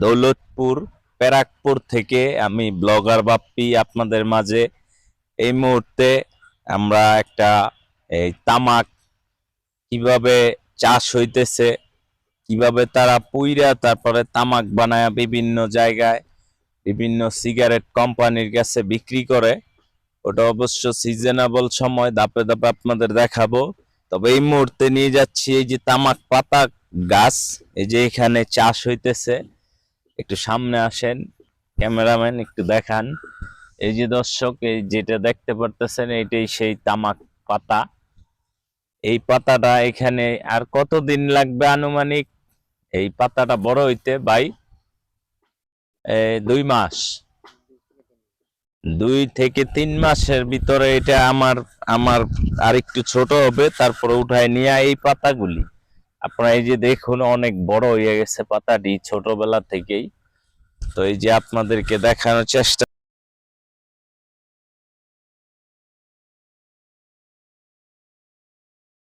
দৌলতপুর ব্যারাকপুর থেকে আমি ব্লগার বাপ্পি আপনাদের মাঝে এই মুহূর্তে আমরা একটা এই তামাক কিভাবে চাষ হইতেছে, কিভাবে তারা পুইরা তারপরে তামাক বানায় বিভিন্ন জায়গায় বিভিন্ন সিগারেট কোম্পানির কাছে বিক্রি করে। ওটা অবশ্য সিজনেবল সময়, ধাপে ধাপে আপনাদের দেখাবো। তবে এই মুহূর্তে নিয়ে যাচ্ছি এই যে তামাক পাতা গাছ, এই যে এখানে চাষ হইতেছে। একটু সামনে আসেন ক্যামেরাম্যান, একটু দেখান। এই যে দর্শক, এই যেটা দেখতে পারতেছেন এইটাই সেই তামাক পাতা। এই পাতাটা এখানে আর কতদিন লাগবে আনুমানিক এই পাতাটা বড় হইতে ভাই? 2 মাস, 2 থেকে 3 মাসের ভিতরে এটা আমার আমার আর একটু ছোট হবে, তারপরে উঠায় নিয়ে এই পাতাগুলি আপনারা এই যে দেখুন অনেক বড় হয়ে গেছে পাতাটি ছোটবেলা থেকেই। তো এই যে আপনাদেরকে দেখানোর চেষ্টা